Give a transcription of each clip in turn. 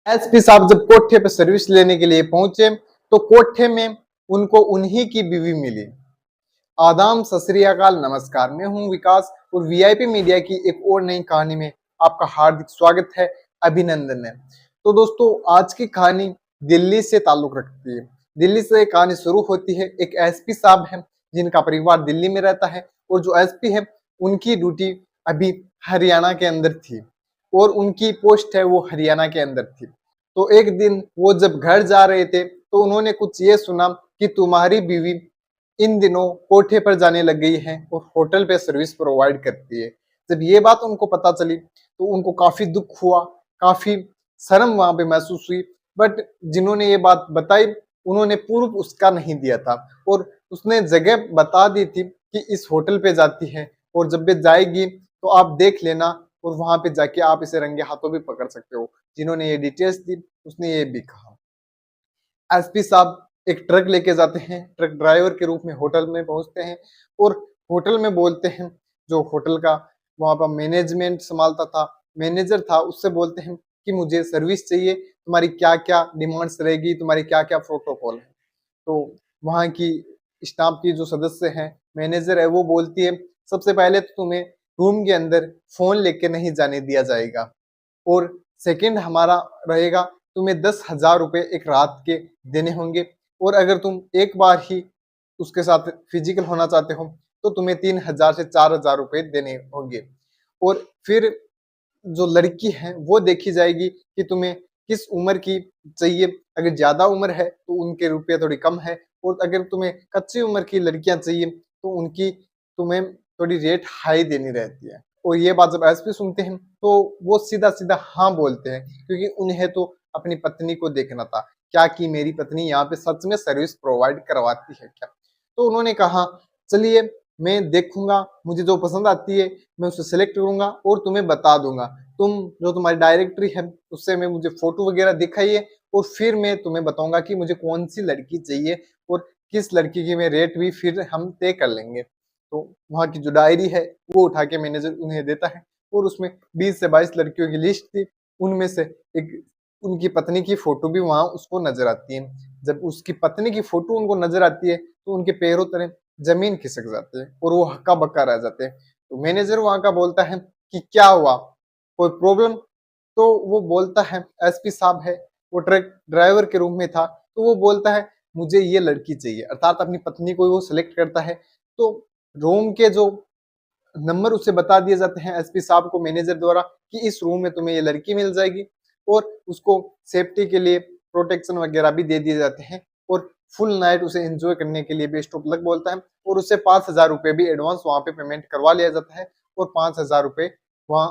SP साहब जब कोठे पे सर्विस लेने के लिए पहुंचे तो कोठे में उनको उन्हीं की बीवी मिली। आदाम सत श्री अकाल, नमस्कार। मैं हूं विकास और वीआईपी मीडिया की एक और नई कहानी में आपका हार्दिक स्वागत है, अभिनंदन है। तो दोस्तों, आज की कहानी दिल्ली से ताल्लुक रखती है। दिल्ली से कहानी शुरू होती है। एक एसपी साहब है जिनका परिवार दिल्ली में रहता है और जो एसपी है उनकी ड्यूटी अभी हरियाणा के अंदर थी और उनकी पोस्ट है वो हरियाणा के अंदर थी। तो एक दिन वो जब घर जा रहे थे तो उन्होंने कुछ ये सुना कि तुम्हारी बीवी इन दिनों कोठे पर जाने लग गई है और होटल पे सर्विस प्रोवाइड करती है। जब ये बात उनको पता चली तो उनको काफी दुख हुआ, काफी शर्म वहां पे महसूस हुई। बट जिन्होंने ये बात बताई उन्होंने पूर्व उसका नहीं दिया था और उसने जगह बता दी थी कि इस होटल पे जाती है और जब भी जाएगी तो आप देख लेना और वहां पे जाके आप इसे रंगे हाथों भी पकड़ सकते हो। जिन्होंने ये डिटेल्स दी उसने ये भी कहा। एसपी साहब एक ट्रक लेके जाते हैं, ट्रक ड्राइवर के रूप में होटल में पहुंचते हैं और होटल में बोलते हैं, जो होटल का वहां पर मैनेजमेंट संभालता था, मैनेजर था, उससे बोलते हैं कि मुझे सर्विस चाहिए, तुम्हारी क्या क्या डिमांड्स रहेगी, तुम्हारी क्या क्या प्रोटोकॉल है। तो वहां की स्टाफ की जो सदस्य हैं, मैनेजर है, वो बोलती है सबसे पहले तो तुम्हें रूम के अंदर फोन लेके नहीं जाने दिया जाएगा और सेकंड हमारा रहेगा तुम्हें 10,000 रुपए एक रात के देने होंगे और अगर तुम एक बार ही उसके साथ फिजिकल होना चाहते हो तो तुम्हें 3,000 से 4,000 रुपए देने होंगे। और फिर जो लड़की है वो देखी जाएगी कि तुम्हें किस उम्र की चाहिए। अगर ज्यादा उम्र है तो उनके रुपये थोड़ी कम है और अगर तुम्हें कच्ची उम्र की लड़कियां चाहिए तो उनकी तुम्हें थोड़ी रेट हाई देनी रहती है। और ये बात जब एसपी सुनते हैं तो वो सीधा सीधा हाँ बोलते हैं, क्योंकि उन्हें तो अपनी पत्नी को देखना था, क्या कि मेरी पत्नी यहाँ पे सच में सर्विस प्रोवाइड करवाती है क्या। तो उन्होंने कहा चलिए मैं देखूंगा, मुझे जो पसंद आती है मैं उसे सिलेक्ट करूंगा और तुम्हें बता दूंगा। तुम जो तुम्हारी डायरेक्टरी है उससे मैं मुझे फोटो वगैरह दिखाइए और फिर मैं तुम्हें बताऊंगा कि मुझे कौन सी लड़की चाहिए और किस लड़की की मैं रेट भी फिर हम तय कर लेंगे। तो वहां की जो डायरी है वो उठा के मैनेजर उन्हें देता है और उसमें 20 से 22 लड़कियों की लिस्ट थी। उनमें से एक उनकी पत्नी की फोटो भी वहां उसको नजर आती है। जब उसकी पत्नी की फोटो उनको नजर आती है तो उनके पैरों तले जमीन खिसक जाती है और वो हक्का बक्का रह जाते हैं। तो मैनेजर वहां का बोलता है कि क्या हुआ, कोई प्रॉब्लम। तो वो बोलता है, एसपी साहब है, वो ट्रक ड्राइवर के रूम में था, तो वो बोलता है मुझे ये लड़की चाहिए, अर्थात अपनी पत्नी को वो सिलेक्ट करता है। तो रूम के जो नंबर उसे बता दिए जाते हैं एसपी साहब को मैनेजर द्वारा कि इस रूम में तुम्हें ये लड़की मिल जाएगी और उसको सेफ्टी के लिए प्रोटेक्शन वगैरह भी दे दिए जाते हैं और फुल नाइट उसे एंजॉय करने के लिए बेस्ट ऑफ लक बोलता है और उससे 5,000 रुपए भी एडवांस वहां पे पेमेंट करवा लिया जाता है और 5,000 रुपए वहां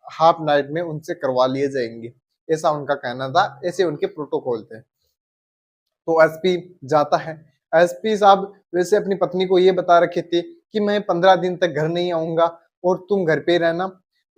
हाफ नाइट में उनसे करवा लिए जाएंगे। ऐसा उनका कहना था, ऐसे उनके प्रोटोकॉल थे। तो एसपी जाता है। एसपी साहब वैसे अपनी पत्नी को ये बता रखे थे कि मैं 15 दिन तक घर नहीं आऊंगा और तुम घर पे रहना,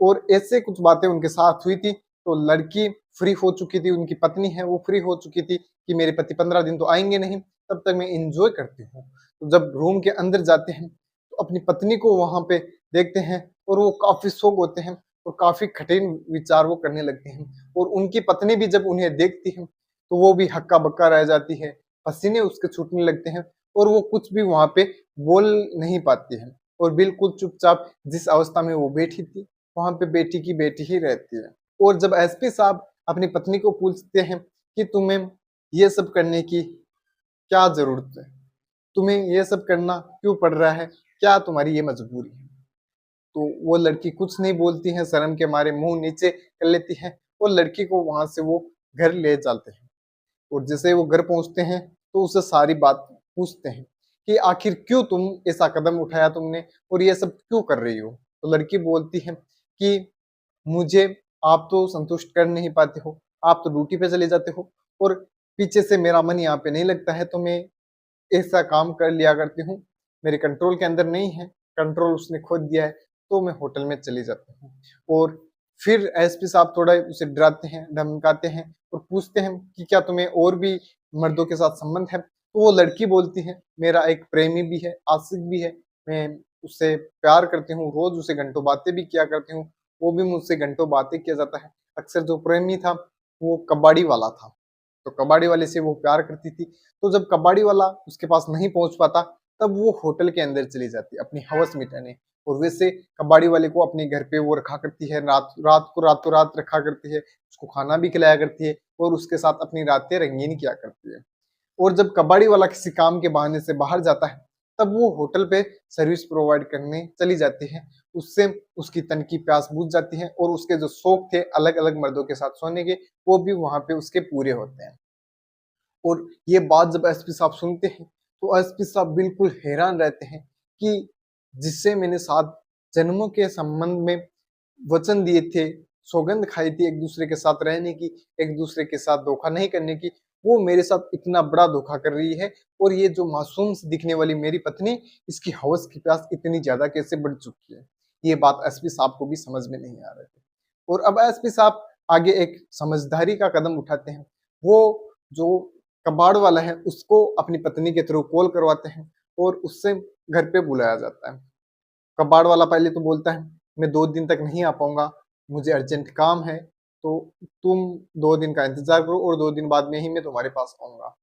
और ऐसे कुछ बातें उनके साथ हुई थी। तो लड़की फ्री हो चुकी थी, उनकी पत्नी है वो फ्री हो चुकी थी कि मेरे पति 15 दिन तो आएंगे नहीं, तब तक मैं इंजॉय करती हूँ। तो जब रूम के अंदर जाते हैं तो अपनी पत्नी को वहां पे देखते हैं और वो काफी शौक होते हैं और काफी कठिन विचार वो करने लगते हैं। और उनकी पत्नी भी जब उन्हें देखती है तो वो भी हक्का बक्का रह जाती है, पसीने उसके छूटने लगते हैं और वो कुछ भी वहां पे बोल नहीं पाती है और बिल्कुल चुपचाप जिस अवस्था में वो बैठी थी वहां पे बेटी की बेटी ही रहती है। और जब एसपी साहब अपनी पत्नी को पूछते हैं कि तुम्हें ये सब करने की क्या जरूरत है, तुम्हें ये सब करना क्यों पड़ रहा है, क्या तुम्हारी ये मजबूरी है, तो वो लड़की कुछ नहीं बोलती है, शर्म के मारे मुंह नीचे कर लेती है और लड़की को वहां से वो घर ले जाते हैं। और जैसे वो घर पहुंचते हैं तो उससे सारी बात पूछते हैं कि आखिर क्यों तुम ऐसा कदम उठाया तुमने और ये सब क्यों कर रही हो। तो लड़की बोलती है कि मुझे आप तो संतुष्ट कर नहीं पाते हो, आप तो ड्यूटी पे चले जाते हो और पीछे से मेरा मन यहाँ पे नहीं लगता है, तो मैं ऐसा काम कर लिया करती हूँ, मेरे कंट्रोल के अंदर नहीं है, कंट्रोल उसने खो दिया है, तो मैं होटल में चली जाती हूँ। और फिर एसपी साहब थोड़ा उसे डराते हैं, धमकाते हैं और पूछते हैं कि क्या तुम्हें और भी मर्दों के साथ संबंध है। तो वो लड़की बोलती है मेरा एक प्रेमी भी है, आशिक भी है, मैं उससे प्यार करती हूँ, रोज उसे घंटों बातें भी किया करती हूँ, वो भी मुझसे घंटों बातें किया जाता है। अक्सर जो प्रेमी था वो कबाड़ी वाला था। तो कबाड़ी वाले से वो प्यार करती थी। तो जब कबाड़ी वाला उसके पास नहीं पहुंच पाता, तब वो होटल के अंदर चली जाती अपनी हवस मिटाने। और वैसे कबाड़ी वाले को अपने घर पे वो रखा करती है, रात रात को रातों रात रखा करती है, उसको खाना भी खिलाया करती है और उसके साथ अपनी रातें रंगीन किया करती है। और जब कबाड़ी वाला किसी काम के बहाने से बाहर जाता है, तब वो होटल पे सर्विस प्रोवाइड करने चली जाती है। उससे उसकी तन की प्यास बुझ जाती है और उसके जो शौक थे अलग अलग मर्दों के साथ सोने के, वो भी वहां पे उसके पूरे होते हैं। और ये बात जब एसपी साहब सुनते हैं, तो एसपी साहब बिल्कुल हैरान रहते हैं कि जिससे मैंने 7 जन्मों के संबंध में वचन दिए थे, सौगंध खाई थी एक दूसरे के साथ रहने की, एक दूसरे के साथ धोखा नहीं करने की, वो मेरे साथ इतना बड़ा धोखा कर रही है। और ये जो मासूम सी दिखने वाली मेरी पत्नी, इसकी हवस की प्यास इतनी ज्यादा कैसे बढ़ चुकी है। ये बात एसपी साहब को भी समझ में नहीं आ रही थी। और अब एसपी साहब आगे एक समझदारी का कदम उठाते हैं। वो जो कबाड़ वाला है उसको अपनी पत्नी के थ्रू कॉल करवाते हैं और उससे घर पे बुलाया जाता है। कबाड़ वाला पहले तो बोलता है, मैं 2 दिन तक नहीं आ पाऊंगा, मुझे अर्जेंट काम है, तो तुम 2 दिन का इंतजार करो और 2 दिन बाद में ही मैं तुम्हारे पास आऊंगा।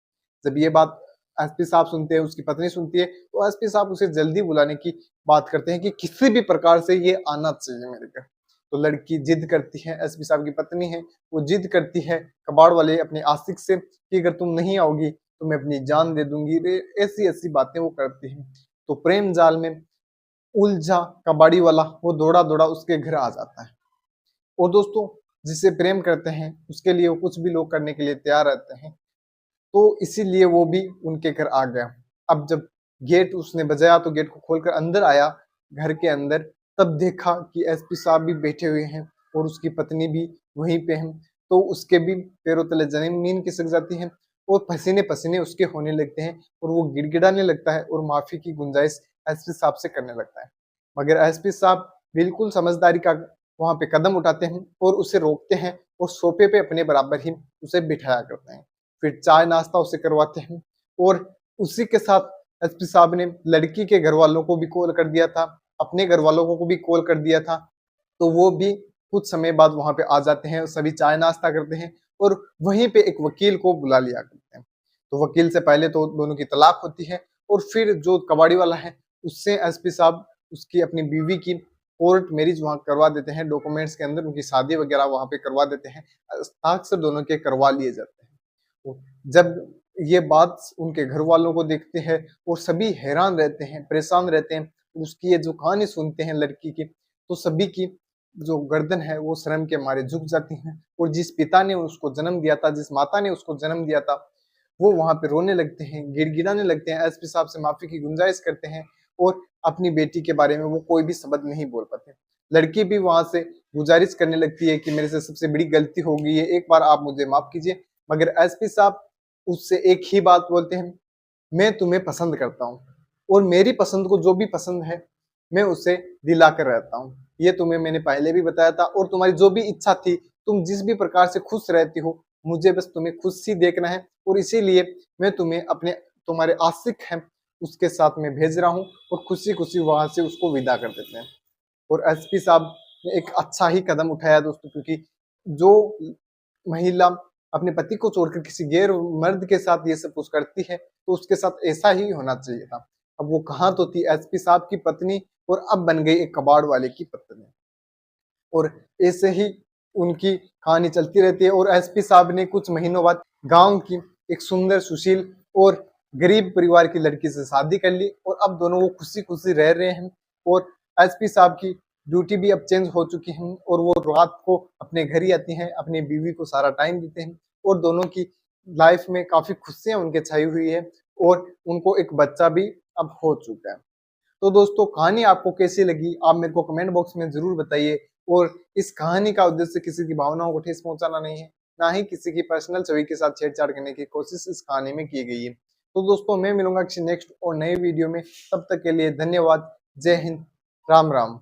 जब ये बात एसपी साहब सुनते हैं, उसकी पत्नी सुनती है, तो एसपी साहब उसे जल्दी बुलाने की बात करते हैं कि किसी भी प्रकार से ये आना चाहिए मेरे घर। तो लड़की जिद करती है, एसपी साहब की पत्नी है, वो जिद करती है कबाड़ वाले अपने आशिक से कि अगर तुम नहीं आओगी तो मैं अपनी जान दे दूंगी। ऐसी ऐसी बातें वो करती है। तो प्रेम जाल में उलझा कबाड़ी वाला वो दौड़ा दौड़ा उसके घर आ जाता है। और दोस्तों, जिसे प्रेम करते हैं उसके लिए वो कुछ भी लोग करने के लिए तैयार रहते हैं। तो इसीलिए वो भी उनके घर आ गया। अब जब गेट उसने बजाया तो गेट को खोलकर अंदर आया घर के अंदर, तब देखा कि एसपी साहब भी बैठे हुए हैं और उसकी पत्नी भी वहीं पे है। तो उसके भी पैरों तले जमीन खिसक जाती है और पसीने पसीने उसके होने लगते हैं और वो गिड़गिड़ाने लगता है और माफी की गुंजाइश एसपी साहब से करने लगता है। मगर एसपी साहब बिल्कुल समझदारी का वहां पे कदम उठाते हैं और उसे रोकते हैं और सोफे पे अपने बराबर ही उसे बिठाया करते हैं। फिर चाय नाश्ता उसे करवाते हैं और उसी के साथ एसपी साहब ने लड़की के घर वालों को भी कॉल कर दिया था, अपने घर वालों को भी कॉल कर दिया था। तो वो भी कुछ समय बाद वहां पे आ जाते हैं, सभी चाय नाश्ता करते हैं और वहीं पे एक वकील को बुला लिया करते हैं। तो वकील से पहले तो दोनों की तलाक होती है और फिर जो कबाड़ी वाला है उससे एसपी साहब उसकी अपनी बीवी की कोर्ट मैरिज वहां करवा देते हैं, डॉक्यूमेंट्स के अंदर उनकी शादी वगैरह वहां पे करवा देते हैं, हस्ताक्षर दोनों के करवा लिए जाते हैं। तो जब ये बात उनके घर वालों को देखते हैं और सभी हैरान रहते हैं, परेशान रहते हैं, उसकी ये जो कहानी सुनते हैं लड़की की, तो सभी की जो गर्दन है वो शर्म के मारे झुक जाती है। और जिस पिता ने उसको जन्म दिया था, जिस माता ने उसको जन्म दिया था, वो वहां पे रोने लगते हैं, गिड़गिड़ाने लगते हैं, एसपी साहब से माफी की गुंजाइश करते हैं और अपनी बेटी के बारे में वो कोई भी शब्द नहीं बोल पाते। लड़की भी वहां से गुजारिश करने लगती है कि मेरे से सबसे बड़ी गलती हो गई है, एक बार आप मुझे माफ कीजिए। मगर एसपी साहब उससे एक ही बात बोलते हैं, मैं तुम्हें पसंद करता हूँ और मेरी पसंद को जो भी पसंद है मैं उसे दिला कर रहता हूँ। ये तुम्हें मैंने पहले भी बताया था और तुम्हारी जो भी इच्छा थी, तुम जिस भी प्रकार से खुश रहती हो, मुझे बस तुम्हें खुश ही देखना है और इसीलिए मैं तुम्हें अपने तुम्हारे आशिक हैं उसके साथ में भेज रहा हूँ। और खुशी खुशी वहां से उसको विदा कर देते हैं। और एसपी साहब ने एक अच्छा ही कदम उठाया दोस्तों, क्योंकि जो महिला अपने पति को छोड़कर किसी गैर मर्द के साथ ये सब कुछ करती है तो उसके साथ ऐसा ही होना चाहिए था। अब वो कहाँ तो थी एसपी साहब की पत्नी और अब बन गई एक कबाड़ वाले की पत्नी। और ऐसे ही उनकी कहानी चलती रहती है और एसपी साहब ने कुछ महीनों बाद गांव की एक सुंदर सुशील और गरीब परिवार की लड़की से शादी कर ली और अब दोनों वो खुशी खुशी रह रहे हैं। और एसपी साहब की ड्यूटी भी अब चेंज हो चुकी है और वो रात को अपने घर ही आती हैं, अपनी बीवी को सारा टाइम देते हैं और दोनों की लाइफ में काफी खुशियां उनके छाई हुई है और उनको एक बच्चा भी अब हो चुका है। तो दोस्तों, कहानी आपको कैसी लगी आप मेरे को कमेंट बॉक्स में जरूर बताइए। और इस कहानी का उद्देश्य किसी की भावनाओं को ठेस पहुंचाना नहीं है, ना ही किसी की पर्सनल छवि के साथ छेड़छाड़ करने की कोशिश इस कहानी में की गई है। तो दोस्तों, मैं मिलूंगा किसी नेक्स्ट और नए वीडियो में, तब तक के लिए धन्यवाद। जय हिंद, राम राम।